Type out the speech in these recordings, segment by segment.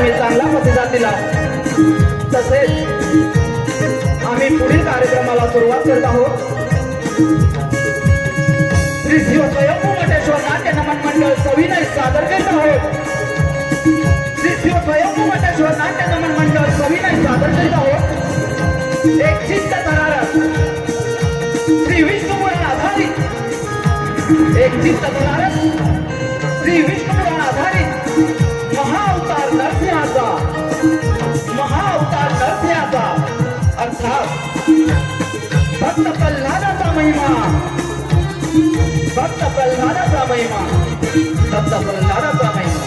तुम्ही चांगला प्रतिसाद दिला तसेच आम्ही पुढील कार्यक्रमाला सुरुवात करत आहोत। श्री शिव स्वयंभू मटेश्वर नाट्य नमन मंडळ सविनय सादर करत आहोत। श्री शिव स्वयंभू मटेश्वर नाट्य नमन मंडळ सविनय सादर करीत आहोत एक चित्त करार श्री विष्णू पुराण आधारित एक चित्त करार श्री विष्णू पुराण आधारित महाअवतार नरसिंहाचा अर्थात भक्त प्रल्हादाचा महिमा भक्त प्रल्हादाचा महिमा भक्त प्रल्हादाचा महिमा।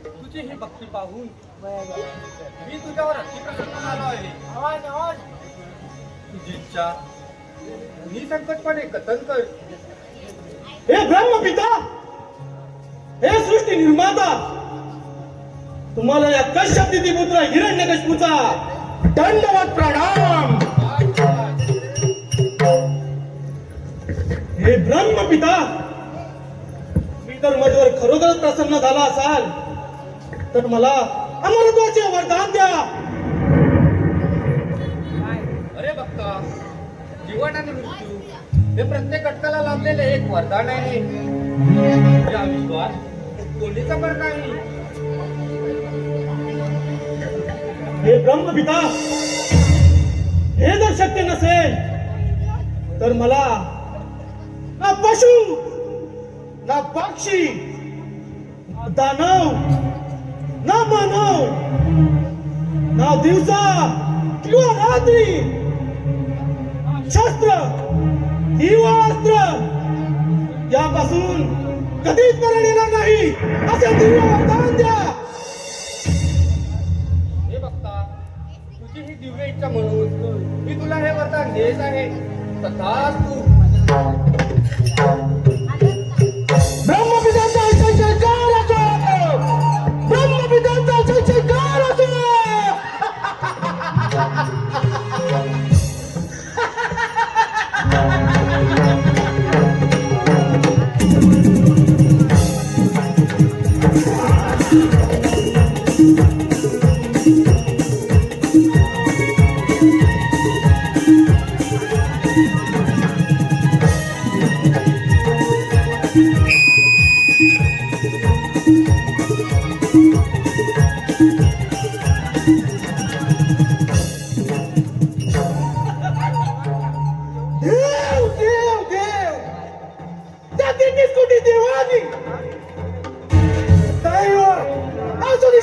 तुझी ही भक्ती पाहून मी तुझ्यावर अति प्रसन्न झालो आहे। तुझी इच्छा निसंकटपणे कथन कर। हे ब्रह्मपिता, हे सृष्टी निर्माता, तुम्हाला या कश्यप पुत्र हिरण्यकशिपूचा दंडवत प्रणाम। हे ब्रह्मपिता, मी तर माझ्यावर खरोखरच प्रसन्न झाला असाल तर मला अमरत्वाचे वरदान द्या। अरे भक्ता, जीवन आणि मृत्यू हे प्रत्येक घटकाला लाभलेले एक वरदान आहे। या विश्वास कोणीचा पण नाही। हे ब्रह्मपिता, हे जर शक्य नसेल तर मला ना पशु ना पक्षी ना दानव ना मानव ना दिवसा किंवा रात्री शस्त्र किंवा अस्त्र यापासून कधीच मरण येणार नाही असे दिव्य वरदान द्या। हे भक्ता, तुझी ही दिव्य इच्छा म्हणून मी तुला हे वरदान देत आहे। तथास्तु। ब्रह्मपितांचा जय जयकार असो, ब्रह्मपितांचा जय जयकार असो।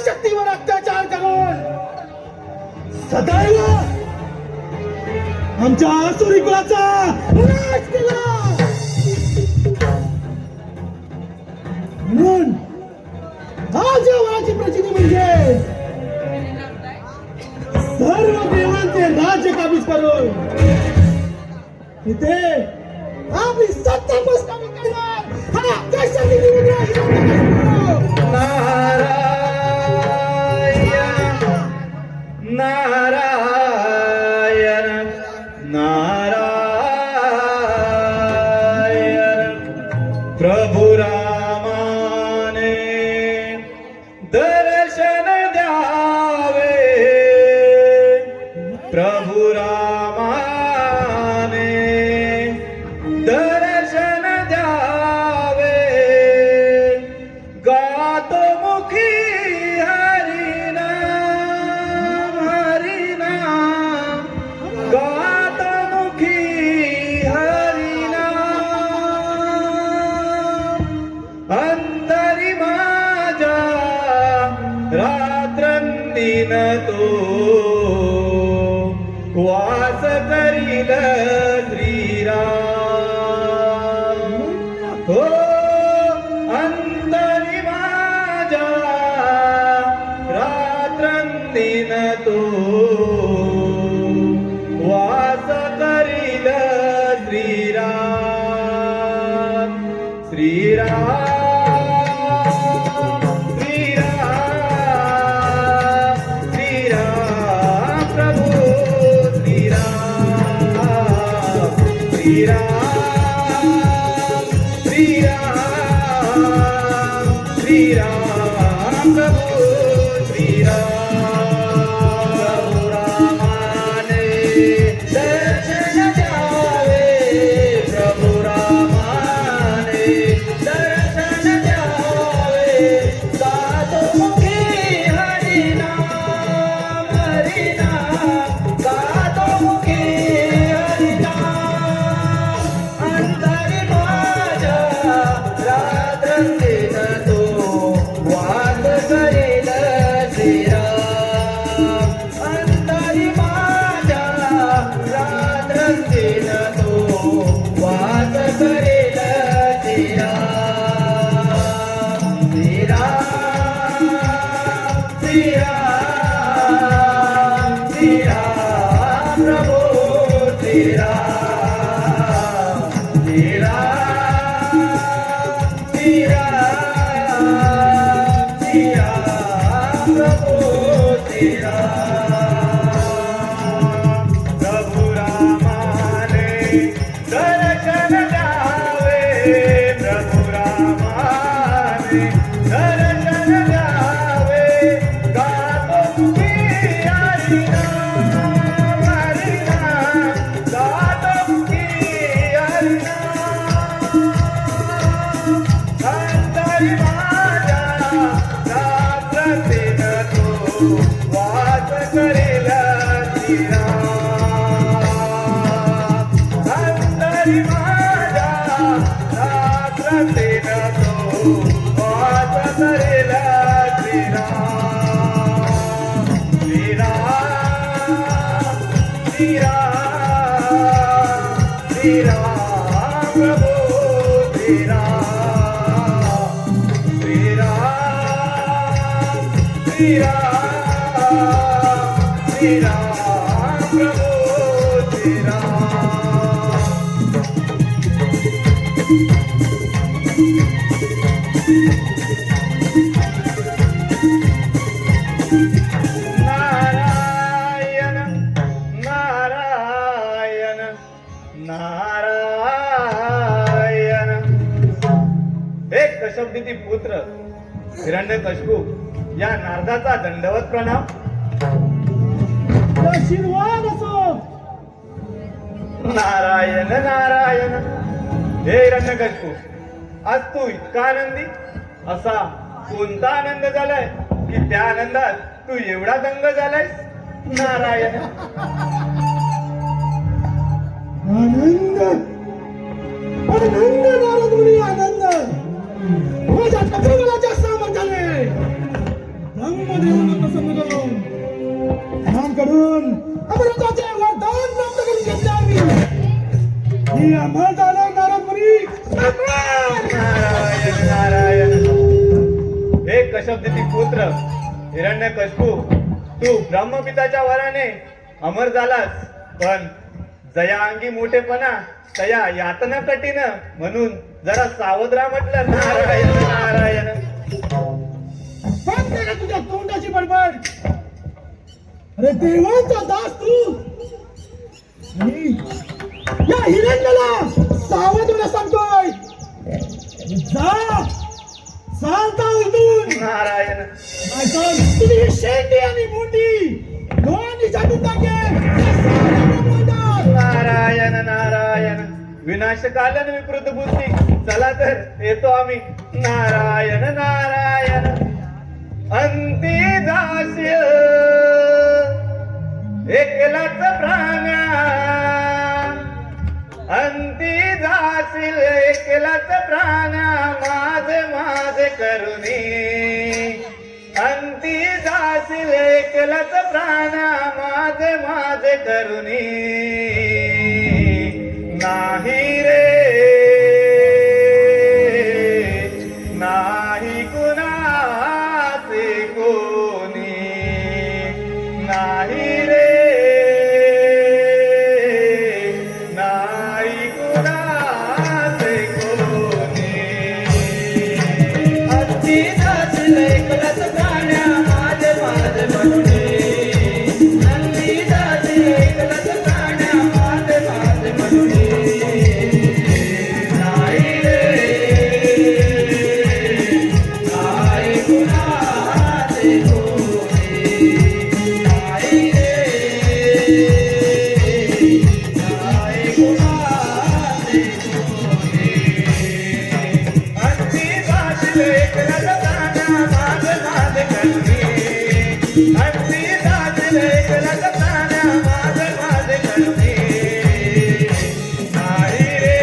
शक्तीवर अत्याचार करून सदैव आमच्या आसुरी कुलाचा नाश केला. म्हणून आज या वराची प्रचिती म्हणजे सर्व देवांचे राज्य काबीज करून इथे आपली सत्ता मस्तकावर करणार हा देशाची निवडणूक आहे. नारायण नारायण नारायण प्रभु रामाने दर्शन द्यावे प्रभु रामाने दर्शन द्यावे गातो मुखी हरिनाम हरिनाम गातो मुखी हरिनाम अंतरी माझ्या रात्रंदिन तो वास करील श्रीराम हो अंतरी माझ्या रात्रंदिन तो वास करील श्रीराम श्रीराम श्रीराम प्रभु श्रीराम रामाने दर्शन द्यावे प्रभु रामाने दर्शन द्यावे गातो मुखी हरिनाम हरिनाम गातो मुखी हरिनाम अंतरी माझ्या रात्रंदिन तो वास करील श्रीराम अंतरी माझ्या रात्रंदिन तो वास करील श्रीराम श्रीराम श्रीराम श्रीराम प्रभु श्रीराम श्रीराम श्रीराम श्रीराम प्रभु श्रीराम प्रभु रामाने दर्शन द्यावे प्रभु रामाने दर्शन द्यावे गातो मुखी हरिनाम हरिनाम गातो मुखी हरिनाम अंतरी माझ्या रात्रंदिन तो वास करील श्रीराम अंतरी माझ्या रात्रंदिन तो वास करील श्रीराम श्रीराम श्रीराम श्रीराम प्रभु श्रीराम श्रीराम श्रीराम श्रीराम प्रभु श्रीराम नारायण नारायण नारायण एक कश्यपदिती पुत्र हिरण्यकशिपू या नारदाचा दंडवत प्रणाम. आशीर्वाद असो. नारायण नारायण हे हिरण्यकशिपू आज तू इतका आनंदी असा कोणता आनंद झालाय की त्या आनंदात तू एवढा दंग झालायस. नारायण आनंद आनंद नारद मुनी आनंद माझ्या चक्रवालाच्या सामर्थ्याने ब्रह्मदेवाला प्रसन्न करून ध्यान करून अमृताचे वरदान प्राप्त करून घेतले. मी अमर झालो नारदमुनी. नारायण नारायण. हे कश्यपदिती पुत्र हिरण्यकश्यपू, तू ब्रह्मपिताच्या वराने अमर झालास, पण जया अंगी मोठेपणा तया यातना कठीण, म्हणून जरा सावध राहा म्हटलं. नारायण नारायण. बंद कर तुझ्या तोंडाची बडबड. अरे देवांचा दास तू, आणि या हिरण्याला सावध होण्यास सांगतोय. जा, चालता उलटून. नारायण नाहीतर तुझी ही शेंडी आणि मुंडी दोन्ही छाटून टाकेल. नारायण नारायण. विनाशकालन विकृत बुद्धी, चला तर येतो आम्ही. नारायण नारायण. अंती जाशील एकलाच प्राण्या, अंती जाशील एकलाच प्राण्या, माझे माझे करुणी. अंती जाशील एकलाच प्राण्या, माझे माझे करुणी. नाही रे नाही कुणाचे कोणी, नाही रे नाही कुणाचे कोणी. अंती जाशील एकलाच प्राण्या, माझे माझे म्हणून. अंती जाशील एकलाच प्राण्या, माझे माझे म्हणून. नाही रे नाही कुणाचे कोणी, नाही रे नाही कुणाचे कोणी. अंती जाशील एकलाच प्राण्या, माझे माझे करुणी. अंती जाशील एकलाच प्राण्या, माझे माझे करुणी. नाही रे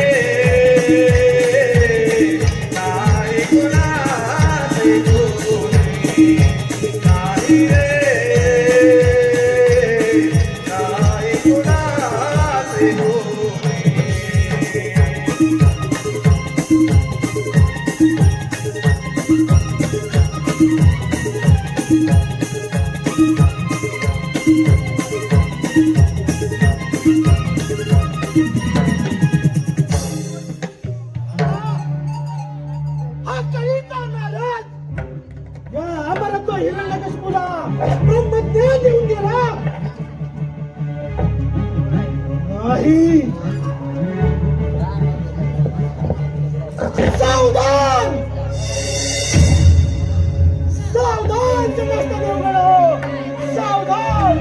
नाही कुणाचे कोणी, नाही रे नाही कुणाचे कोणी. हा कळीचा महाराज या अमरत्व हिरण्यकश्यपूला ब्रह्मज्ञान देऊन गेला. नाही, सावधान सावधान समस्त देवगणो, सावधान.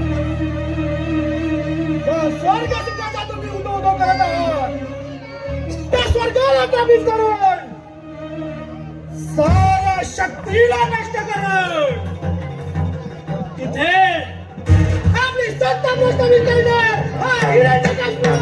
या स्वर्ग सुखाचा तुम्ही उदो करत आहात, त्या स्वर्गाला काबीज करून साऱ्या शक्तीला नष्ट करून तिथे आपली सत्ता प्रस्थापित करणार हा हिरण्यकश्यप.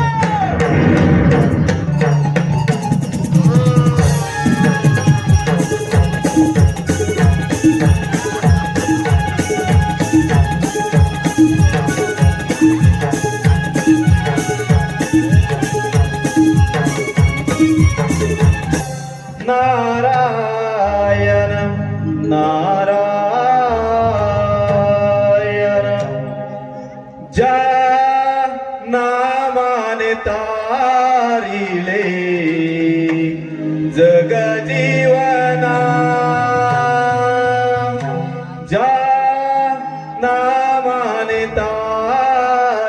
नारायण नारायण. ज्या नामाने तारिले जग जीवना, ज्या नामाने तारिले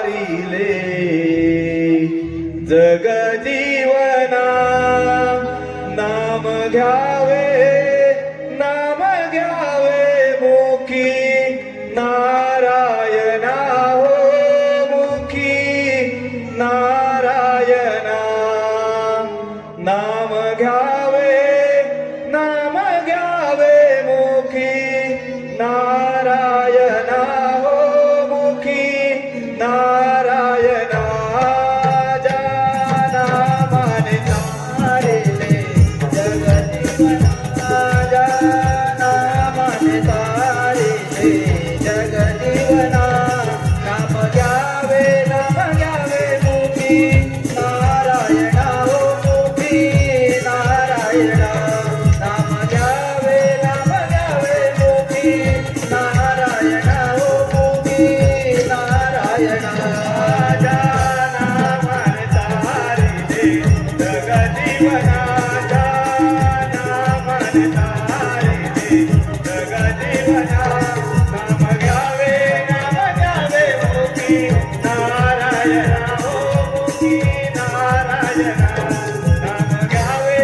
जग जीवना. नाम घ्यावे नाम घ्यावे मुखी, नारायणा हो मुखी नारायणा. नाम घ्यावे नाम घ्यावे मुखी, नारायणा हो मुखी नारायणा. ज्या नामाने तारिले जगजीवना, ज्या नामाने तारिले जगजीवना. नाम घ्यावे मुखी नारायणा जीवनाचा नाम तारे जग जीवना नाम घ्यावे मुखी नारायण हो मुखी नारायण नाम घ्यावे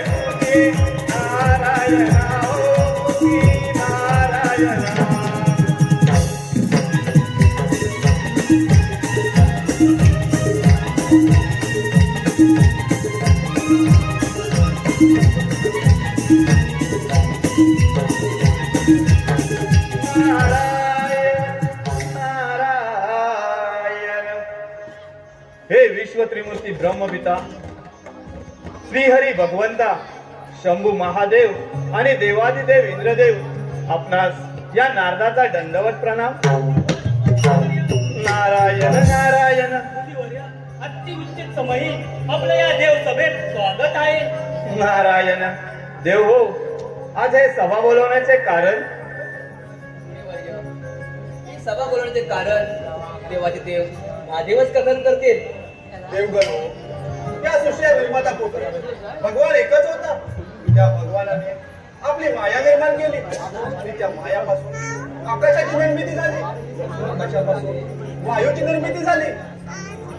मुखी नारायण हो मुखी नारायण हे विश्व त्रिमूर्ती ब्रह्मपिता श्रीहरी भगवंता शंभू महादेव आणि देवादिदेव इंद्रदेव आपणास या नारदाचा दंडवत प्रणाम. नारायण नारायण. अतिउच्च समयी आपल्या या देव सभेत स्वागत आहे. नारायण देव हो, आज हे सभा बोलवण्याचे कारण? ही सभा बोलवण्याचे कारण देवाचे देव महादेवच कथन करतील. देवगण त्या सृष्टीचा निर्माता पुत्र भगवान एकच होता. त्या भगवानाने आपली माया निर्माण केली आणि त्या मायापासून आकाशाची निर्मिती झाली. आकाशापासून वायूची निर्मिती झाली.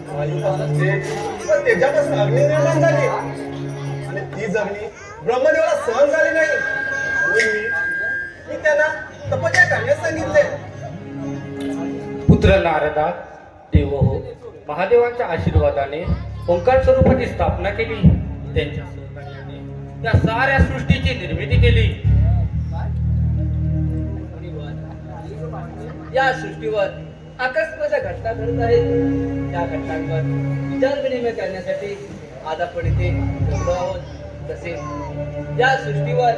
वायूपासून तेज व तेजापासून अग्नी निर्माण झाली आणि ती अग्नी ब्रह्मदेवाला सहन झाली नाही म्हणून मी त्यांना तपस्या करण्यास सांगितले. पुत्र नारदा देव हो, महादेवांच्या आशीर्वादाने ओंकार स्वरूपाची स्थापना केली. त्यांच्या सहकार्याने त्या साऱ्या सृष्टीची निर्मिती केली. या सृष्टीवर आकस्माच्या घटना घडत आहेत. त्या घटनांवर विचार विनिमय करण्यासाठी आज आपण इथे जमलो आहोत. तसेच या सृष्टीवर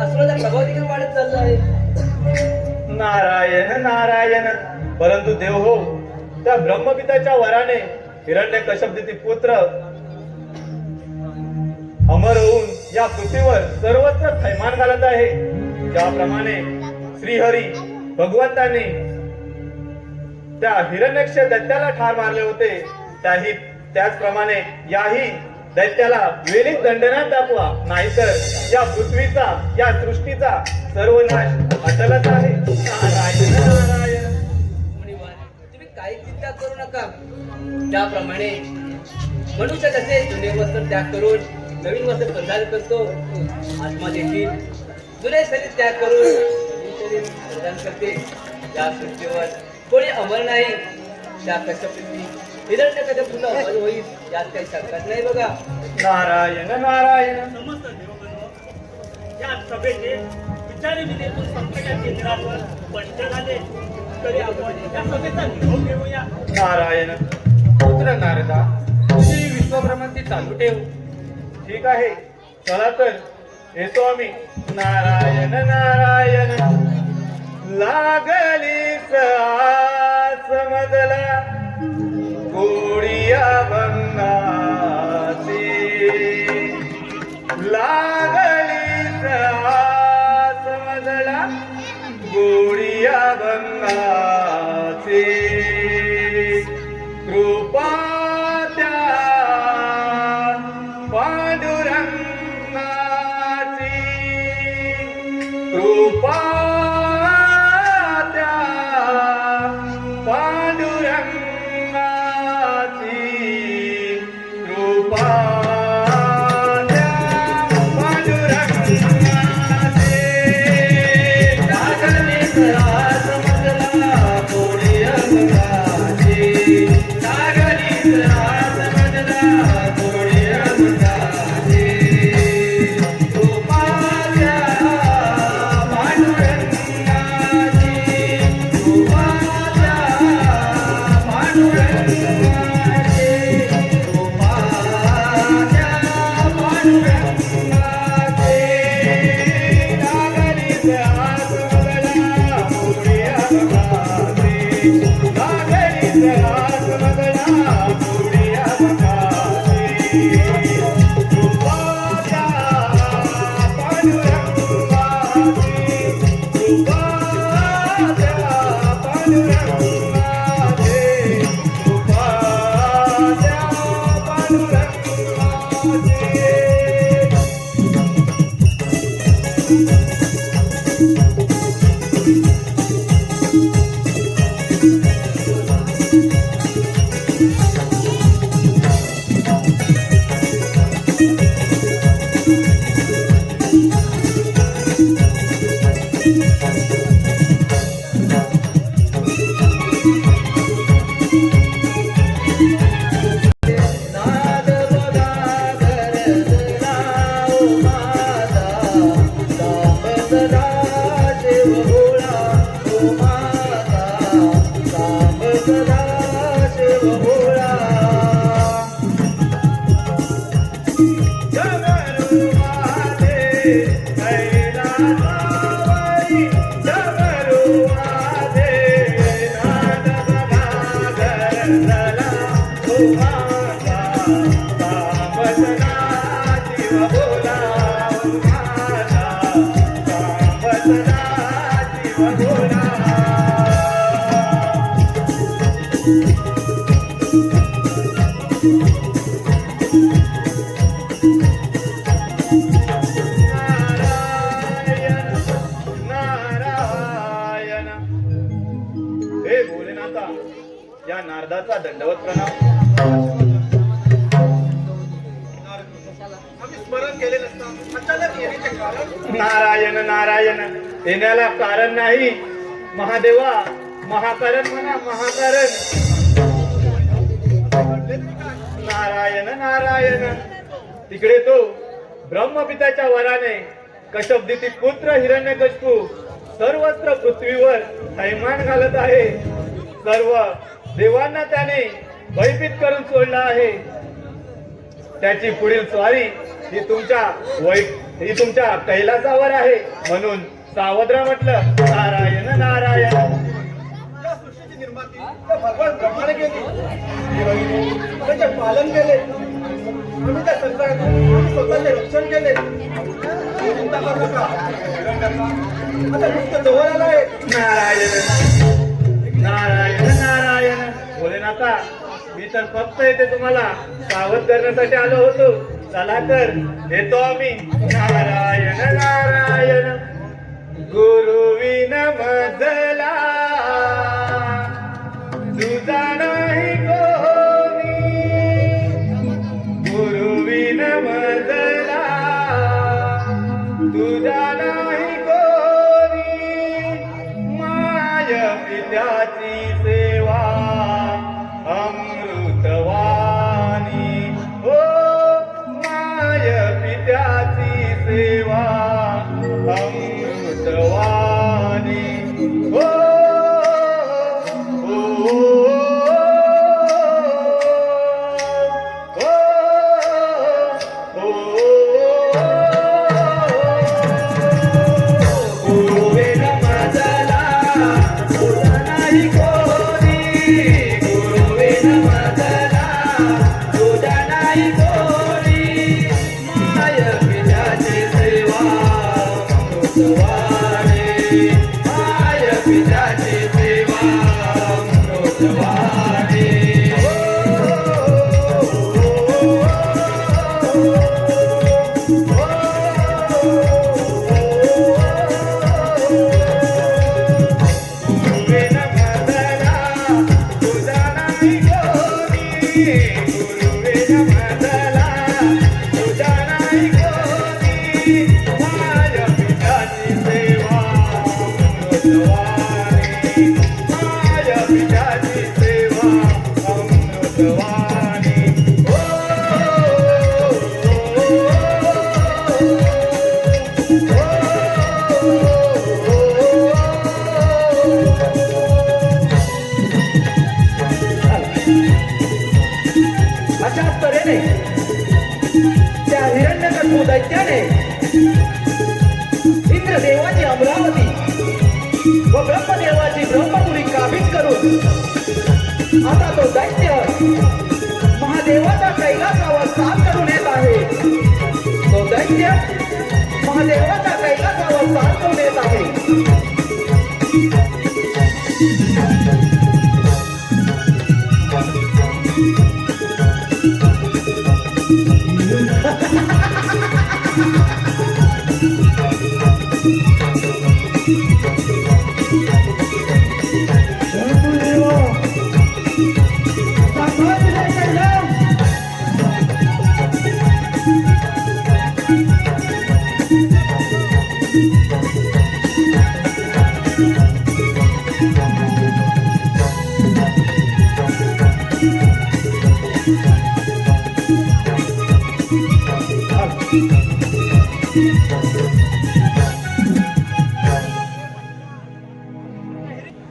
असुराचा प्रभाव देखील वाढत चालला आहे. नारायण नारायण. परंतु देव हो, त्या ब्रह्मपिताच्या वराने हिरण्यकश्यप पुत्र अमर होऊन या पृथ्वीवर सर्वत्र थैमान घालत आहे. ज्याप्रमाणे श्रीहरी भगवंताने त्या हिरण्यक्ष दैत्याला ठार मारले होते, त्याचप्रमाणे याही दैत्याला वेळीच दंडनात दाखवा, नाहीतर या पृथ्वीचा या सृष्टीचा सर्वनाश अटलच आहे. नारायण नारायण. मुनिवर, तुम्ही काही चिंता करू नका. त्याप्रमाणे मनुष्य कसे जुने वस्त्र त्याग करून नवीन वस्त्र प्रदान करतो, आत्मा देखील जुने शरीर त्याग करून नवीन शरीर प्रदान करते. या सृष्टीवर कोणी अमर नाही. त्या कश्यपी हिरण्यकश्यपूला अमर होईल यात काही शंकाच नाही बघा. नारायण नारायण. समस्त देवगण, या सभेचे विचारविनिमय संकटाच्या केंद्रावर पंच झाले. तरी आपण या सभेचा निरोप घेऊया. नारायण. पुत्र नारदा, तुझी विश्वभ्रमंती चालू ठेव. ठीक आहे, चला तर येतो आम्ही. नारायण नारायण. लागलीच आस मजला गोडिया भंगाची, लागलीच आस मजला गोडिया भंगाची, कृपा त्या पांडुरंगाची, कृपा त्या पांडुरंगाची, कृपा त्या पांडुरंगाची. लागलीच आस मजला सांबसना जीव बोला माझा सांबसना जीव बोला नारायण नारायण हे भोलेनाथा या नारदाचा दंडवत प्रणाम आम्ही स्मरण केले नसता अचानक येण्याचे कारण नारायण नारायण येण्याला कारण नाही महादेवा महाकारण म्हणा महाकारण नारायण नारायण तिकडे तो ब्रह्मपिताच्या वराने कश्यपदिती पुत्र हिरण्यकश्यपू सर्वत्र पृथ्वीवर थैमान घालत आहे सर्व देवांना त्याने भयभीत करून सोडला आहे त्याची पुढील स्वारी ही तुमच्या कैलासावर आहे म्हणून सावधरा म्हटलं नारायण नारायण या सृष्टीची निर्माती त्या भगवान ब्रह्माने केली त्याचे पालन केले आम्ही त्या संकटातून आम्ही स्वतःचे रक्षण केले चिंता करू नका आता नुसतं जवळ आलं आहे नारायण नारायण नारायण भोलेनाथा मी तर फक्त येथे तुम्हाला सावध करण्यासाठी आलो होतो चला तर येतो आम्ही नारायण नारायण गुरुविन मजला तुझा नाही कोणी गुरुविन मजला तुझा नाही कोणी माय पित्याची सेवा अमृतवाणी हो माय पित्याची सेवा अमृतवाणी हो अशाच तऱ्हेने त्या हिरण्यकश्यपू दैत्याने इंद्रदेवाची अमरावती व ब्रह्मदेवाची ब्रह्मपुरी काबीज करून आता तो दैत्य महादेवाचा कैलासावर साथ करून येत आहे तो दैत्य महादेवाचा कैलासावर साथ करून येत आहे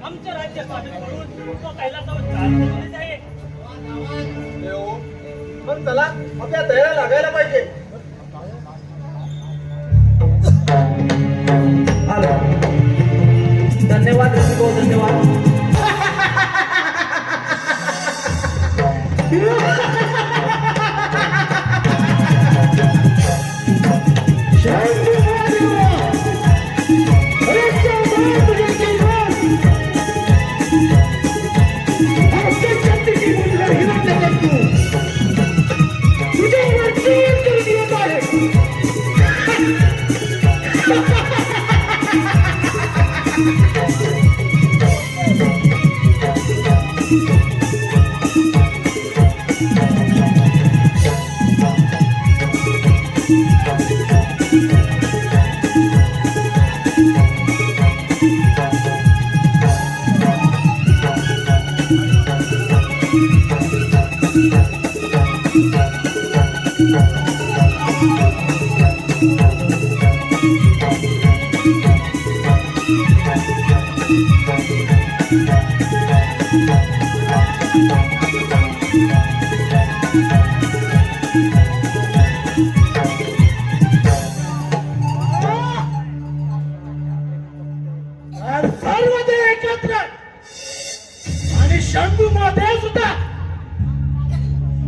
आमच्या राज्य स्वाधीन करून तो कैलासावर चाल करून आहे. मग चला आपल्या तयार लागायला पाहिजे आलो धन्यवाद रसिको धन्यवाद आणि सर्व ते एकत्र आणि शंभू महादेव सुद्धा.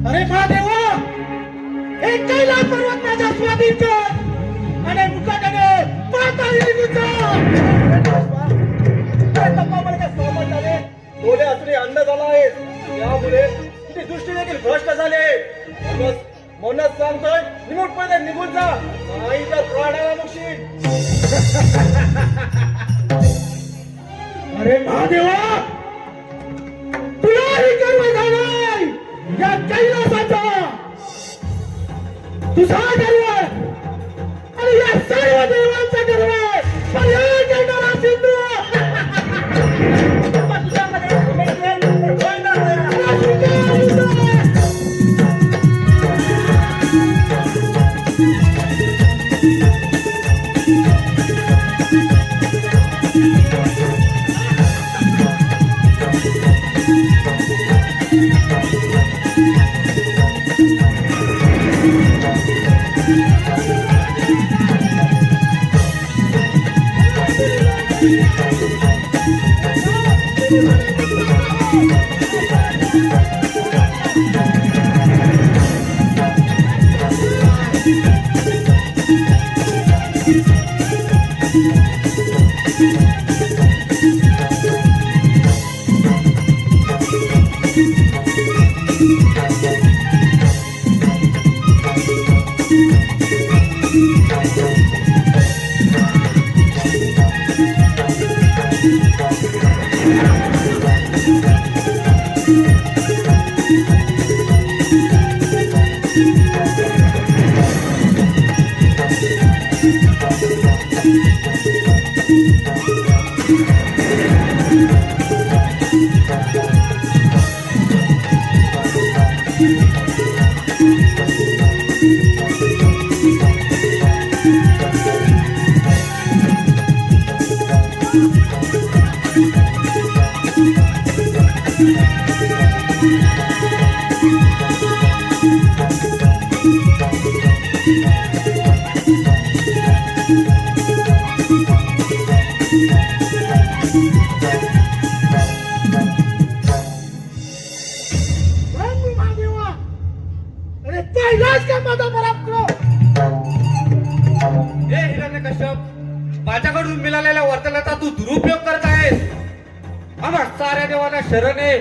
अरे महादेवा, हे कैलास पर्वत माझ्या स्वाधीन कर आणि मुकाट्याने पाताळी निघून जा. काय तपामध्ये काय सहमत झाले? डोळे असणे अंध झाला आहे, त्यामुळे तुझी दृष्टी देखील भ्रष्ट झाले. म्हणूनच सांगतोय, निमूटपणे निघून जा, नाही तर प्राणाला मुक्षी. अरे महादेवा, तुलाही गर्व झालाय या कैलासाचा. तुझा गर्व आणि या सर्व देवांचा गर्व आहे. पर्याय करणारा सिंधू. हे हिरण्यकश्यप, माझ्याकडून मिळालेल्या वर्तनाचा तू दुरुपयोग करत आहेस. आम्हा साऱ्या देवांना शरण आहे,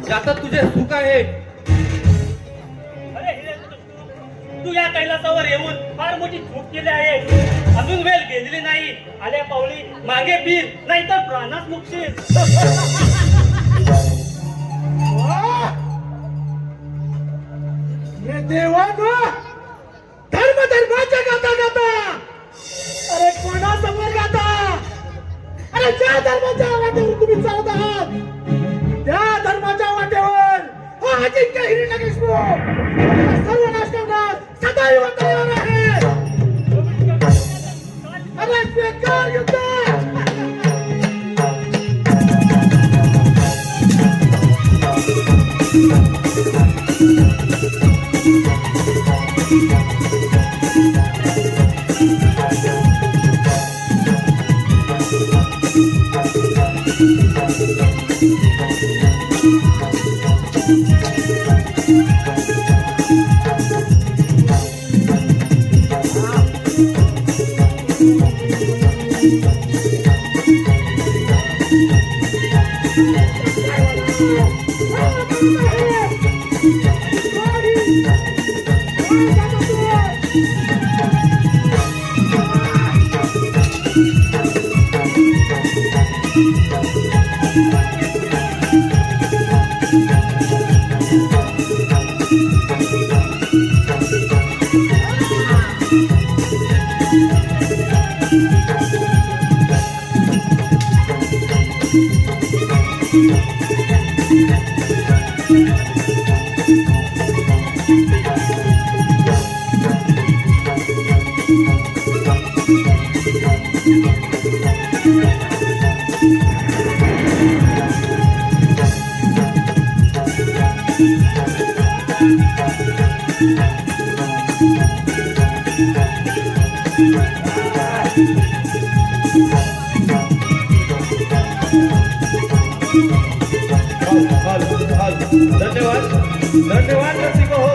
यातच तुझे सुख आहे. अरे तू या कैलासावर येऊन फार मोठी चूक केली आहे. अजून वेळ गेलेली नाही. आल्या पावली मागे फिर, नाहीतर प्राणास मुक्षील. देवानो, धर्माच्या गाता गाता, अरे कोणासमोर गाता? अरे ज्या धर्माच्या वाटेवर तुम्ही चालत आहात, त्या धर्माच्या वाटेवर हा अजिंक्य हिरण्यकशिपू सर्वनाश करणार सदैव तयार आहे. अरे बेकार युद्ध. धन्यवाद धन्यवाद रसिक हो.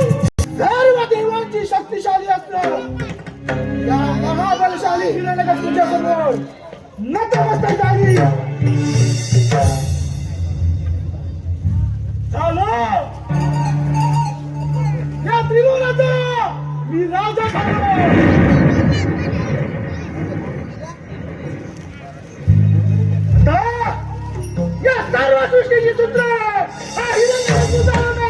सर्व देवांची शक्तिशाली असणं या महाबलशाली हिरण्यकश्यपूच्या समोर नतमस्तक झाली. झालो या त्रिभुवनाचा मी राजा झालो. आता या सर्व सृष्टीची सूत्र हा हिरण्यकश्यपू चालवणार.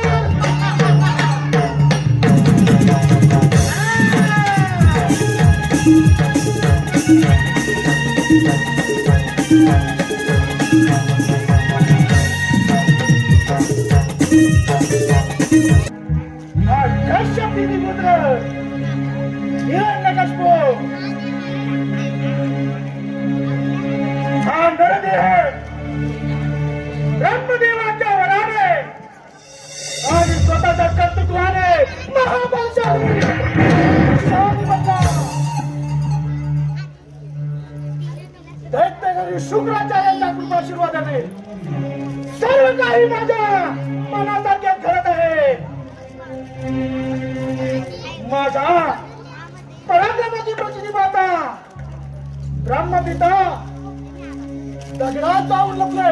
हा कश्यपीनी पुत्र हिरण्यकश्यपू हा नरदेह ब्रह्मदेवाच्या वराने आणि स्वतःच्या कर्तृत्वाने महाबलशाली शाली बनला. दैत्यगुरु शुक्राचार्यांच्या कृपाशीर्वादाने सर्व काही माझ्या मनासारखे घडत आहे. माझा पराक्रमाची प्रचिती माता ब्रह्मपिता दगडात जाऊन लपले.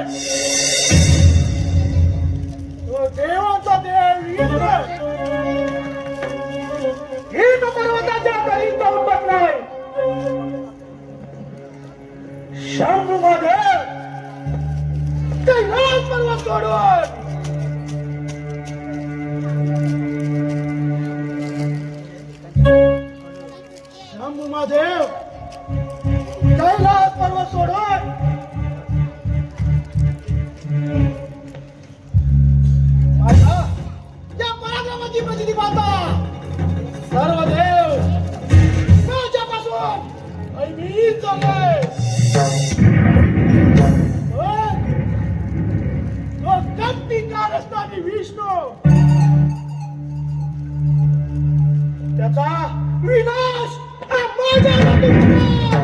तो देवाचा देव हिम पर्वताच्या तरी जाऊन बसलाय. शंभू मध्ये कैलास पर्वत सोडून शंभू महादेव कैलास पर्वत सोडून माझ्या या पराक्रमाची प्रचिती पाहता सर्व देव माझ्यापासून मी चाललोय. कारस्थानी विष्णू त्याचा विनाश हा माझ्या हातून होणार.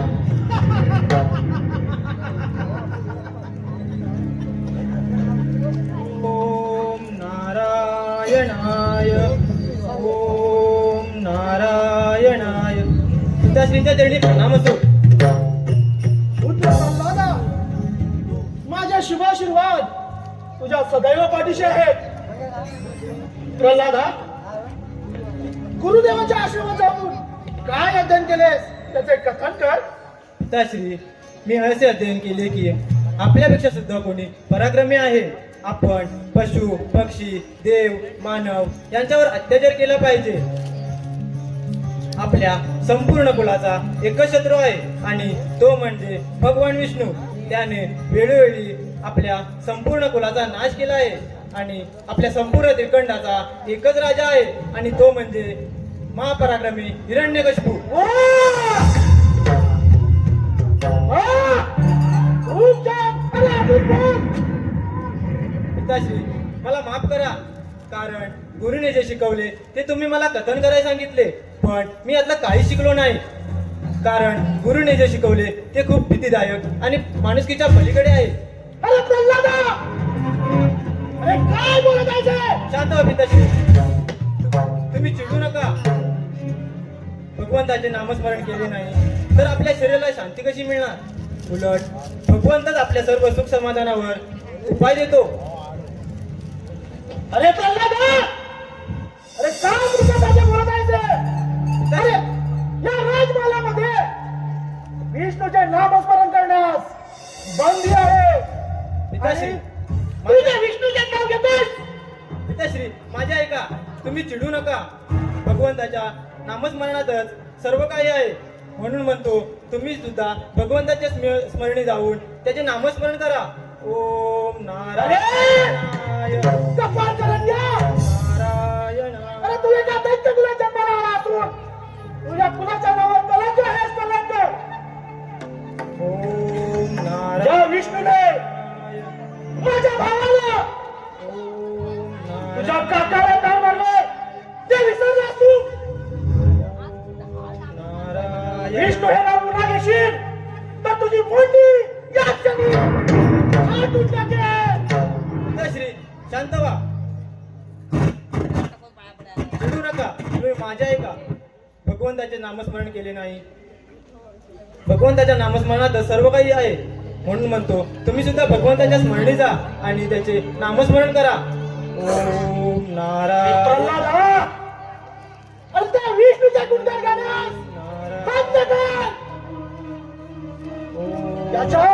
ओम नारायणाय ओम नारायणाय. त्या श्रीच्या चरणी प्रणाम असो. पुत्र प्रल्हादा, माझ्या शुभाशीर्वाद तुझ्या सदैव पाठीशी आहेत. प्रल्हादा, गुरुदेवाच्या आश्रमात जाऊन काय अध्ययन केलेस त्याचे कथन कर. पिताश्री, मी असे अध्ययन केले की आपल्यापेक्षा सुद्धा कोणी पराक्रमी आहे. आपण पशु पक्षी देव मानव यांच्यावर अत्याचार केला पाहिजे. आपल्या संपूर्ण कुलाचा एकच शत्रू आहे आणि तो म्हणजे भगवान विष्णू. त्याने वेळोवेळी आपल्या संपूर्ण कुलाचा नाश केला आहे आणि आपल्या संपूर्ण त्रिखंडाचा एकच राजा आहे आणि तो म्हणजे महापराक्रमी हिरण्यकश्यपू. पिताश्री, मला माफ करा, कारण गुरुने जे शिकवले ते तुम्ही मला कथन करायला सांगितले, पण मी यातलं काही शिकलो नाही. कारण गुरुने जे शिकवले ते खूप भीतीदायक आणि माणुसकीच्या पलीकडे आहे. अरे प्रल्हादा, अरे काय बोलत आहे? शांत व्हा पिताश्री, तुम्ही चिडू नका. भगवंताचे नामस्मरण केले नाही तर आपल्या शरीराला शांती कशी मिळणार? उलट भगवंतच आपल्या सर्व सुख समाधानावर उपाय देतो. अरे प्रल्हादा, अरे काय मृगाचे बोलत आहे? अरे या राजमहालामध्ये विष्णूचे नामस्मरण करण्यास बंदी आहे. पिताश्री, आणि तुझ्या विष्णूचे नाव घेतोस? पिताश्री, माझे ऐका, तुम्ही चिडू नका. भगवंताच्या नामस्मरणातच सर्व काही आहे. म्हणून म्हणतो, तुम्ही सुद्धा भगवंताच्या स्मरणी जाऊन त्याचे नामस्मरण करा. ओम नारायणाय कपाळ करून घ्या. नारायण. अरे तू एका दैत्य कुलाच्या जन्माला आला असून तुझ्या कुलाच्या नावावर कलंक आहेस, कलंक. ओम नारायण. या विष्णूने माझ्या भावाला ओम नारायण. तुझ्या काकाला का मारलं ते विसरलास विष्णू हे नाव पुन्हा घेशील तर तुझी मुंडी या क्षणी फाटून टाकेल. श्री शांत व्हा, चिडू नका. तुम्ही माझ्या आहे का? भगवंताचे नामस्मरण केले नाही. भगवंताच्या नामस्मरणात सर्व काही आहे म्हणून म्हणतो तुम्ही सुद्धा भगवंताच्या स्मरणी जा आणि त्याचे नामस्मरण करा. ओम नारायण प्रल्हादा, अरे त्या विष्णूच्या गुणगान गाण्यास बंद कर. त्याच्या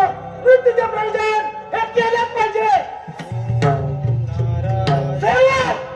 मृत्यूचे प्रयोजन हे केलेच पाहिजे. सेवक!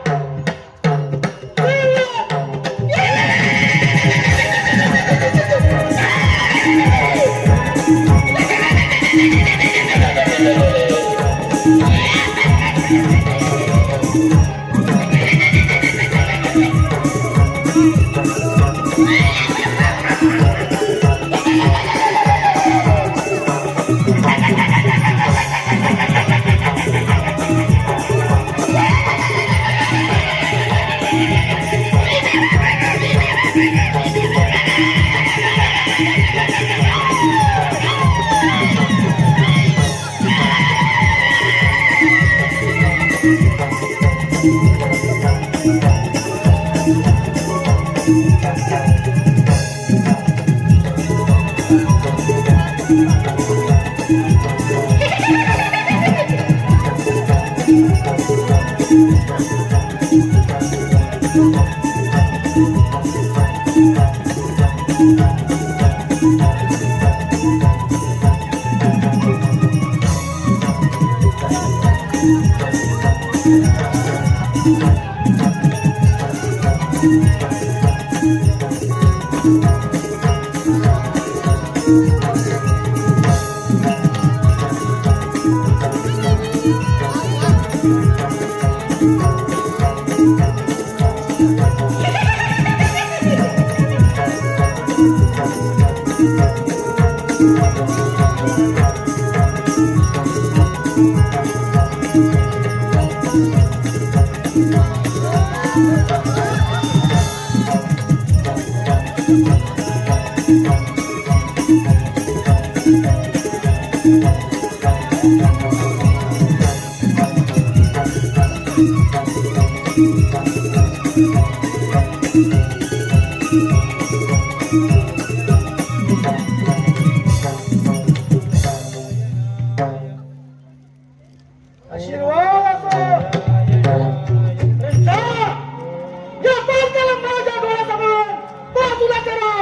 आशीर्वाद असो. कृष्णा, या बालकाला माझ्या डोळ्यासमोर बाजूला करा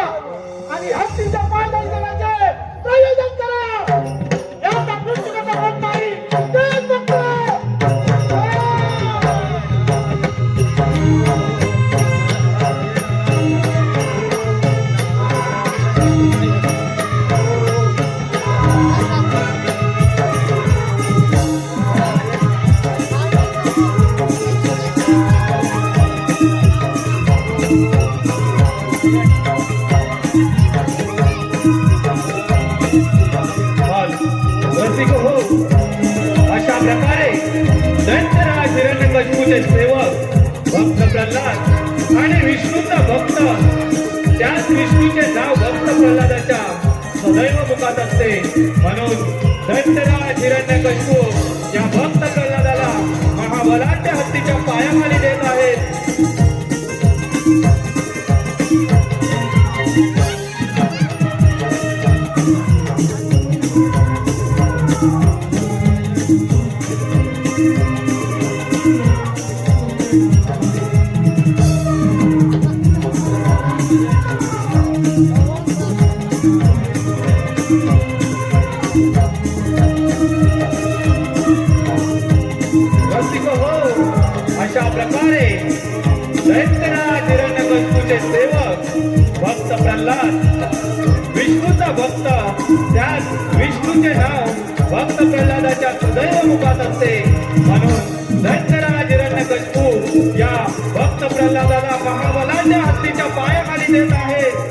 आणि हत्तीच्या पायदळीचे प्रयोजन करा. याचा मृत्यू कसा होत नाही तेच बघतो. रसिक हो, अशा प्रकारे दैत्यराज हिरण्यकशिपूचे सेवक भक्त प्रल्हाद आणि विष्णूचा भक्त, त्याच विष्णूचे नाव भक्त प्रल्हादाच्या सदैव मुखात असते. म्हणून दैत्यराज हिरण्यकशिपू या भक्त प्रल्हादाला महाबलाढ्य हत्तीच्या पायाखाली देत आहेत. रसिक हो, अशा प्रकारे दैत्यराज हिरण्यकशिपूचे सेवक भक्त प्रल्हाद, विष्णूचा भक्त, त्यात विष्णूचे नाव भक्त प्रल्हादाच्या सदैव मुखात असते. म्हणून दैत्यराज हिरण्यकशिपू या भक्त प्रल्हादाला महाबलाढ्य हत्तीच्या पायाखाली देत आहेत.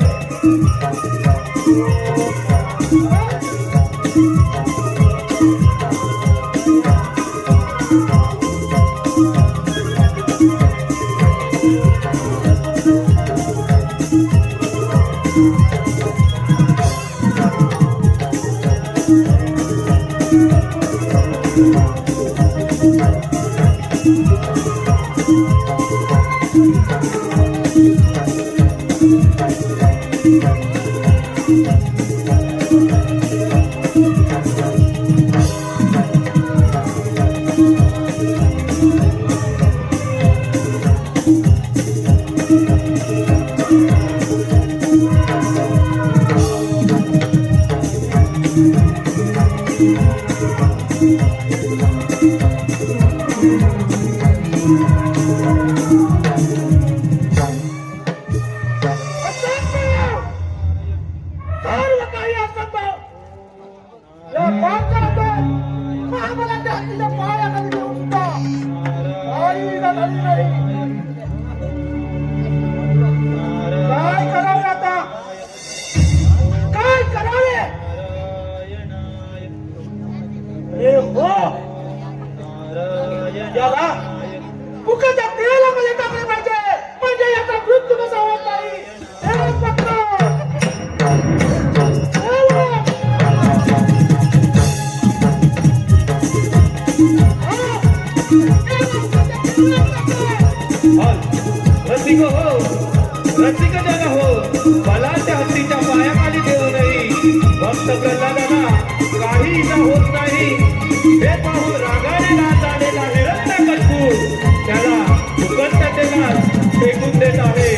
रसिक जन हो बलाच्या हत्तीच्या पायाखाली देऊ नाही भक्त प्रल्हादाला काही इजा होत नाही हे पाहून रागाने नाच आलेला हिरण्यकशिपू त्याला उकळत्या फेकून देत आहे.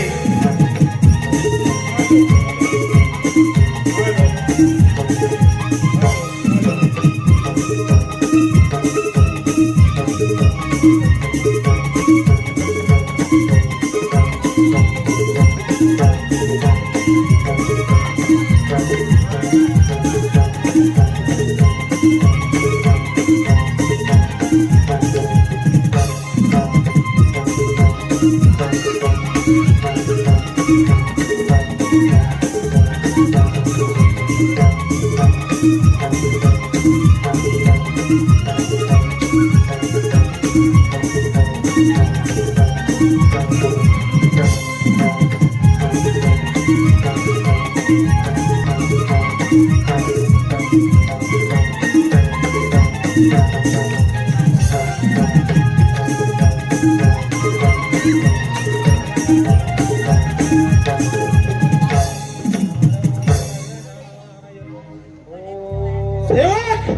सेवक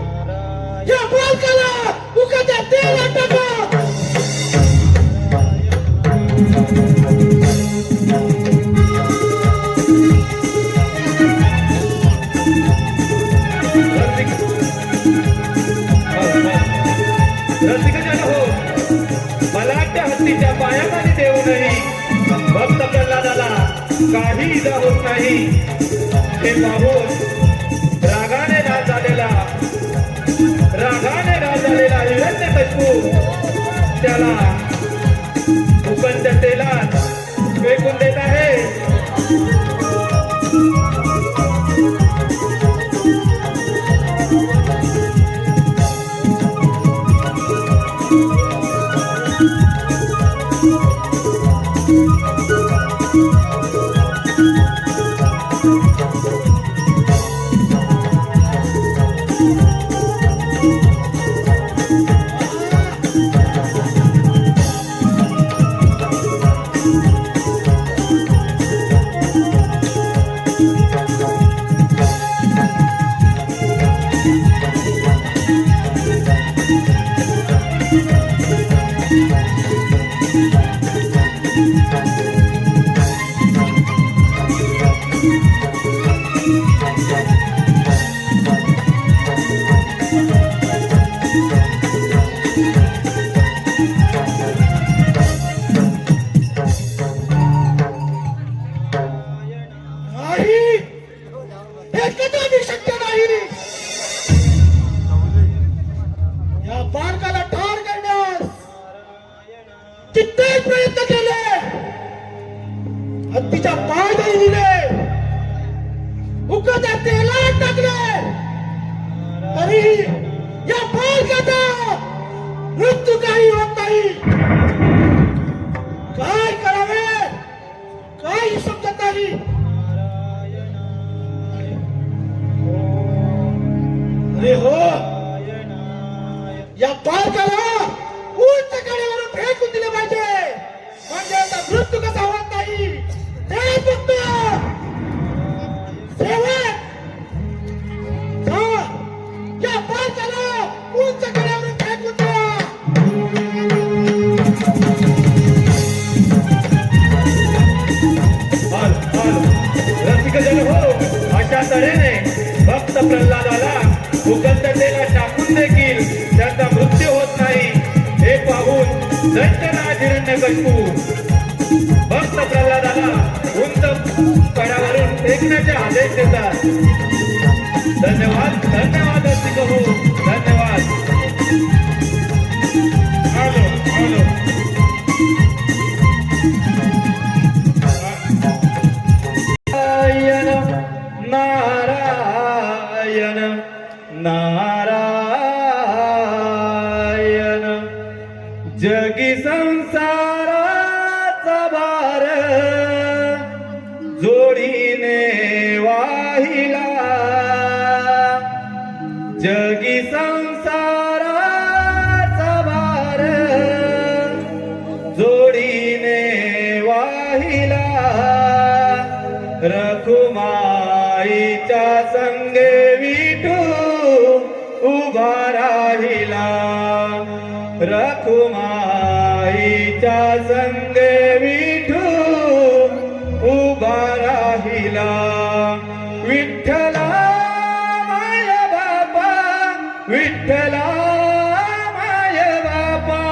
या बालकाला उगाच्या तेलात टाका. रसिक जन हो बलाढ्य हत्तीच्या पायाखाली देऊ नाही भक्त प्रल्हादाला काही इजा होत नाही हे पाहून रागाने नाच झालेला हिरण्यकशिपू त्याला उकळत्या तेलात फेकून देत आहे. नाही हे कदापि शक्य नाही. या बालकाला ठार करण्यास कित्येक प्रयत्न केले हत्तीच्या पाय दिले उकळत्या तेलात टाकले तरी या बालकाचा मृत्यू काही होत नाही. काय करावे काही समजत नाही. अरे हो या बालकाला उंच कडेवरून फेकून दिले पाहिजे म्हणजे याचा मृत्यू कसा होत नाही ते बघतो. सेवक जा या बालकाला उंच कडेवरून फेकून द्या. रसिक जन हो अशा तऱ्हेने भक्त प्रल्हादाला उकळत्या तेलात टाकून देखील त्याचा मृत्यू होत नाही हे पाहून दैत्यनाथ हिरण्यकशिपू भक्त प्रल्हादाला उंच कडावरून फेकण्याचे आदेश देतात. धन्यवाद धन्यवाद रसिक हो धन्यवाद. नारायण नारायण जगी संसाराचा भार जोडीने वाहिला जगी संसाराचा भार जोडीने वाहिला रखुमाईच्या संगे विठू उभा राहिला रखुमाईच्या संगे विठू उभा राहिला विठ्ठला माय बापा विठ्ठला माय बापा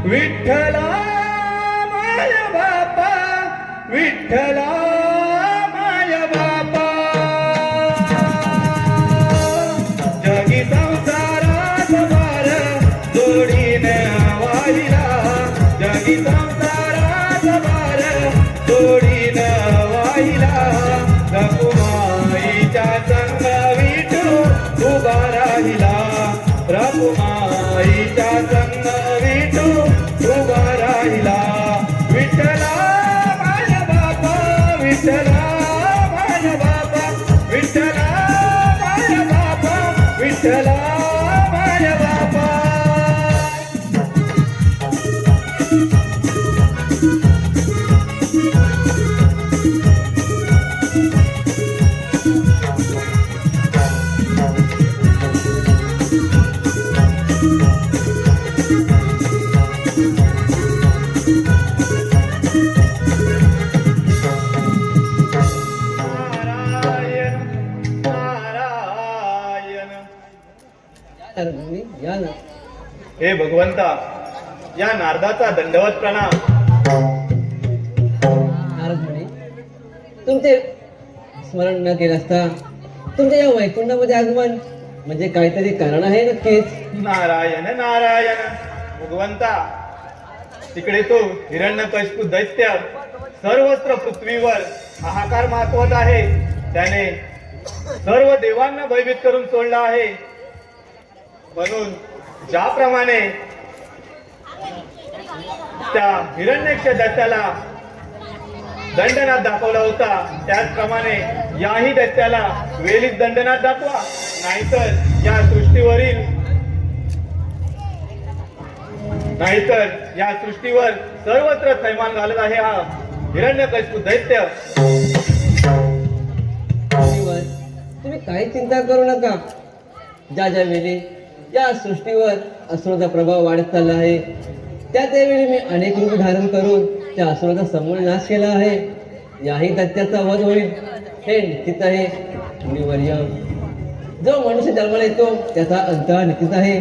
विठ्ठला माय बापा विठ्ठला माय बापा जगी संसारात भार जोडीने वाहिला जगी संसारात भार जोडीने वाहिला रखुमाईच्या संग विठू उभा राहिला रखुमाईच्या संग विठू उभा राहिला विठ्ठला माझ बापा विठ्ठला माझ बापा विठ्ठला माझ बापा विठ्ठला माझ बापा नारायण नारायण या ना हे भगवंता या नारदाचा दंडवत प्रणाम नारद म्हणे तुमचे स्मरण न केलं असता तुमच्या या वैकुंठामध्ये आगमन म्हणजे काहीतरी कारण आहे नक्कीच. नारायण नारायण भगवंता तिकडे तो हिरण्यकशिपू दैत्य सर्वत्र पृथ्वीवर हाहाकार माचवत आहे. त्याने सर्व देवांना भयभीत करून सोडला आहे. म्हणून ज्याप्रमाणे त्या हिरण्यक्ष दैत्याला दंडनाथ दाखवला होता त्याचप्रमाणे याही दैत्याला वेलीत दंडनाथ दाखवा, नाहीतर या सृष्टीवर सर्वत्र थैमान घालत आहे हा हिरण्यकशिपू दैत्य. सृष्टीवर तुम्ही काही चिंता करू नका. ज्या ज्या वेळी या सृष्टीवर असुराचा प्रभाव वाढत चालला आहे त्या त्यावेळी मी अनेक रूप धारण करून त्या असुराचा समूळ नाश केला आहे. याही दैत्याचा वध होईल हे निश्चित आहे. मुनिवर्य, जो मनुष्य जन्माला येतो त्याचा अंत हा निश्चित आहे.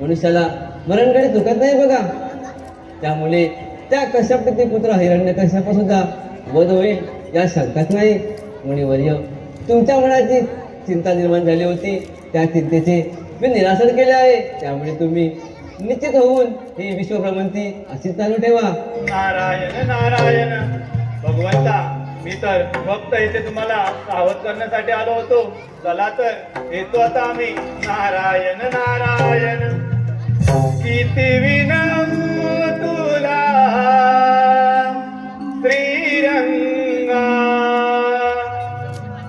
मनुष्याला मरणकडे चुकत नाही बघा. त्यामुळे त्या कश्यपचे पुत्र हिरण्यकश्यप सुद्धा वध होईल या शंकाच नाही. मुनिवर्य, तुमच्या मनाची चिंता निर्माण झाली होती त्या चिंतेचे मी निरासन केले आहे. त्यामुळे तुम्ही निश्चित होऊन ही विश्वभ्रमंती अशीच चालू ठेवा. नारायण नारायण भगवंता, मी तर फक्त इथे तुम्हाला सावध करण्यासाठी आलो होतो. चला तर येतो आता आम्ही. नारायण नारायण किती विनवू तुला श्रीरंगा,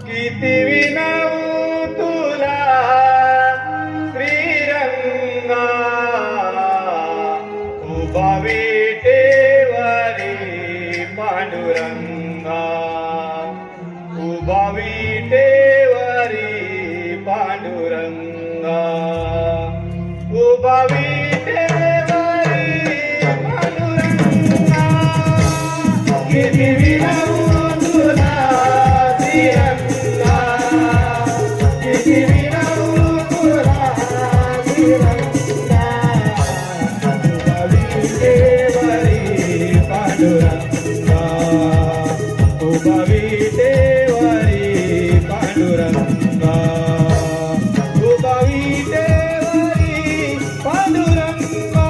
किती विनवू तुला श्रीरंगा, उभा विटेवरी पांडुरंगा, उभा विटेवरी पांडुरंगा, उभा विटेवरी पांडुरंगा, किती विनवू तुला श्रीरंगा, किती विनवू तुला श्रीरंगा, उभा विटेवरी पांडुरंगा, उभा विटेवरी पांडुरंगा, उभा विटेवरी पांडुरंगा.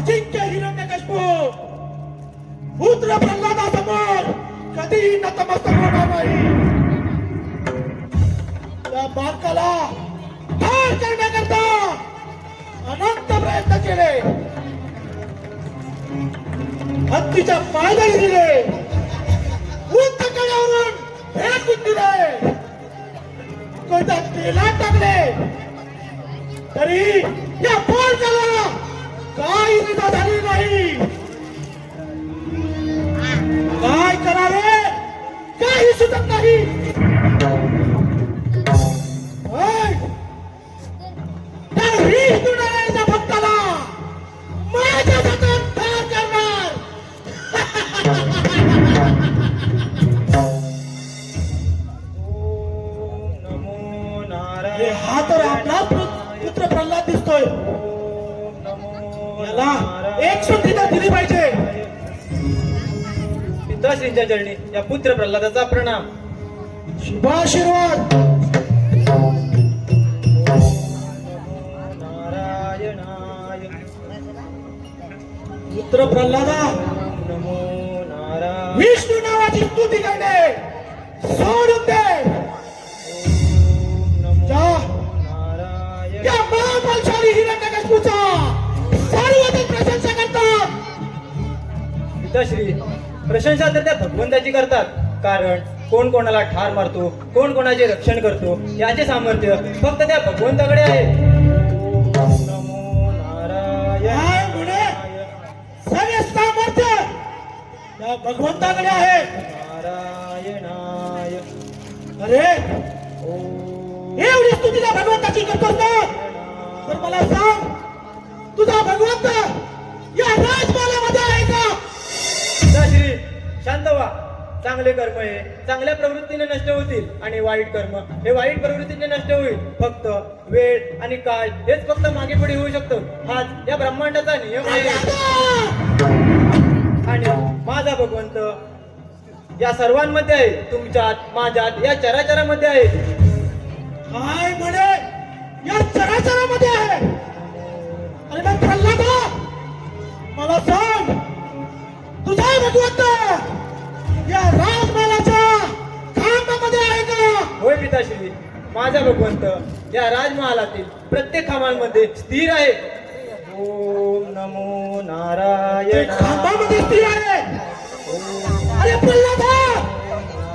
अजिंक्य हिरण्यकश्यप पुत्र प्रल्हादासमोर कधीही नतमस्तक होणार नाही. त्या बालकाला ठार करण्याकरता अनंत प्रयत्न केले, हत्तीच्या पायदळी दिले, उंच कड्यावरून फेकून दिले, कोयत्यात तेलात टाकले, तरी या बालकाला काही निदा झाली नाही. काय करावे काही सुचत नाही. होय, त्या हिंदू नारायणच्या भक्ताला माझ्या हातात ठार करणार. नमो नारायण. हे हा तर आपला पुत्र प्रल्हाद दिसतोय. याला एक संधीता दिली पाहिजे. पिताश्रींच्या चरणी या पुत्र प्रल्हादाचा प्रणाम. शुभाशीर्वाद. नारायणाय. पुत्र प्रल्हादा, नमो नारायण. विष्णू नावाची स्तुती करणे सोडून दे. जा, नारायण. या महाबलशाली हिरण्यकश्यपूचा सार्वजनिक प्रशंसा करतात. पिताश्री, प्रशंसा तर त्या भगवंताची करतात, कारण कोण कोणाला ठार मारतो, कोण कोणाचे रक्षण करतो याचे सामर्थ्य फक्त त्या भगवंताकडे आहे. नमो नारायण. काय म्हणे? सगळे सामर्थ्य या भगवंताकडे आहे. नारायणाय. अरे, ओम एवढी स्तुती त्या भगवंताची करतोस ना, तर मला सांग, तुझा भगवंत या राजमालामध्ये आहे का? पिताश्री, शांत व्हा. चांगले कर्म हे चांगल्या प्रवृत्तीने नष्ट होतील आणि वाईट कर्म हे वाईट प्रवृत्तीने नष्ट होईल. फक्त वेळ आणि काळ हेच फक्त मागे पुढे होऊ शकतो. हाच या ब्रह्मांडाचा नियम आहे. आणि माझा भगवंत या सर्वांमध्ये आहे, तुमच्यात, माझ्यात, या चराचरामध्ये आहे. काय म्हणे? या चराचरामध्ये आहे. अरे मग प्रल्हादा, मला सांग, तुझा भगवंत या राजमालाच्या खांबामध्ये आहे का? होय पिताश्री, माझा भगवंत या राजमहालातील प्रत्येक खांबांमध्ये स्थिर आहे. ओम नमो ते नारायण. खांबामध्ये स्थिर आहे. अरे प्रल्हादा,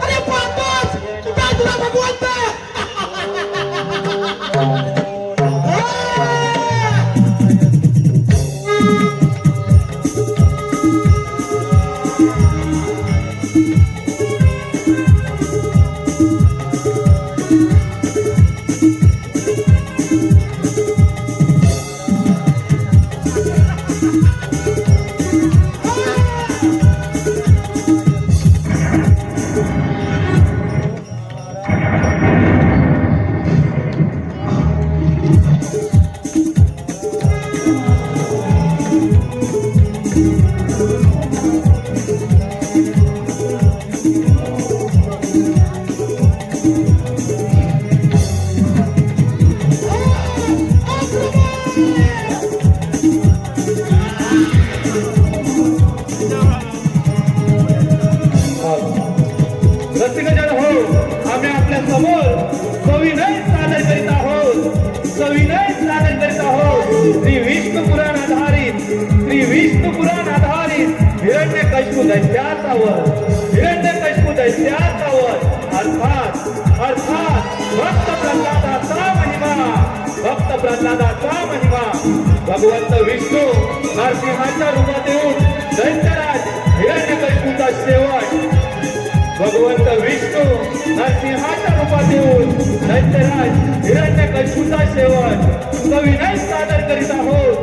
अरे पापच, तुझा तुझा भगवंत. रसिकजन हो, आम्ही आपल्या समोर सविनय सादर करीत आहोत. सविनय सादर करीत आहोत श्री विष्णू पुराण आधारित हिरण्यकश्यप दैत्याचा वध. हिरण्यकश्यप दैत्याचा वध अर्थात भक्त प्रल्हादाचा महिमा. भगवंत विष्णू नरसिंहाच्या रूपात येऊन दैत्यराज हिरण्यकश्यपूचा शेवट. भगवंत विष्णू नरसिंहाच्या रूपात येऊन दैत्यराज हिरण्यकश्यपूचा शेवट सविनय सादर करीत आहोत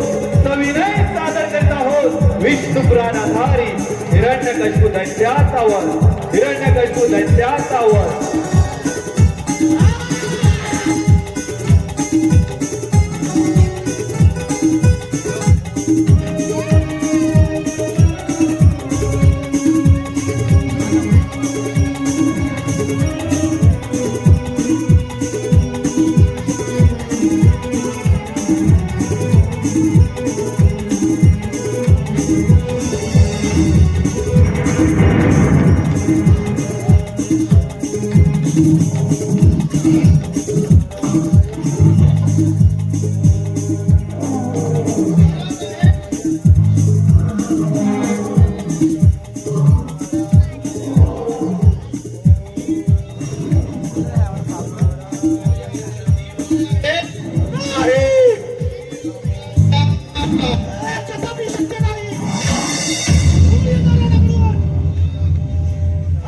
विष्णू पुराण आधारित हिरण्यकश्यप दैत्याचा वध. कदापि शक्य नाही. तुम्ही मला ढकलून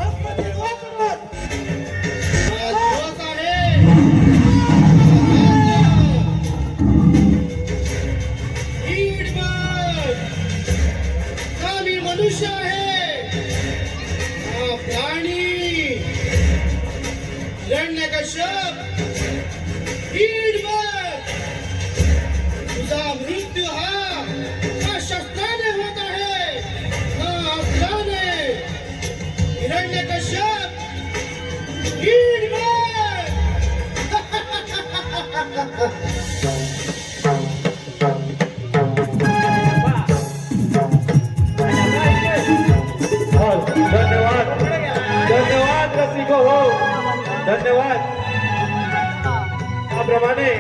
आतमध्ये वाकवत. मी मनुष्य आहे हा प्राणी हिरण्यकश्यप तुझा मृत्यू हा शस्त्राने होत आहे हा अस्त्राने हिरण्यकश्यप धन्यवाद धन्यवाद रसिको हो धन्यवाद. त्याप्रमाणे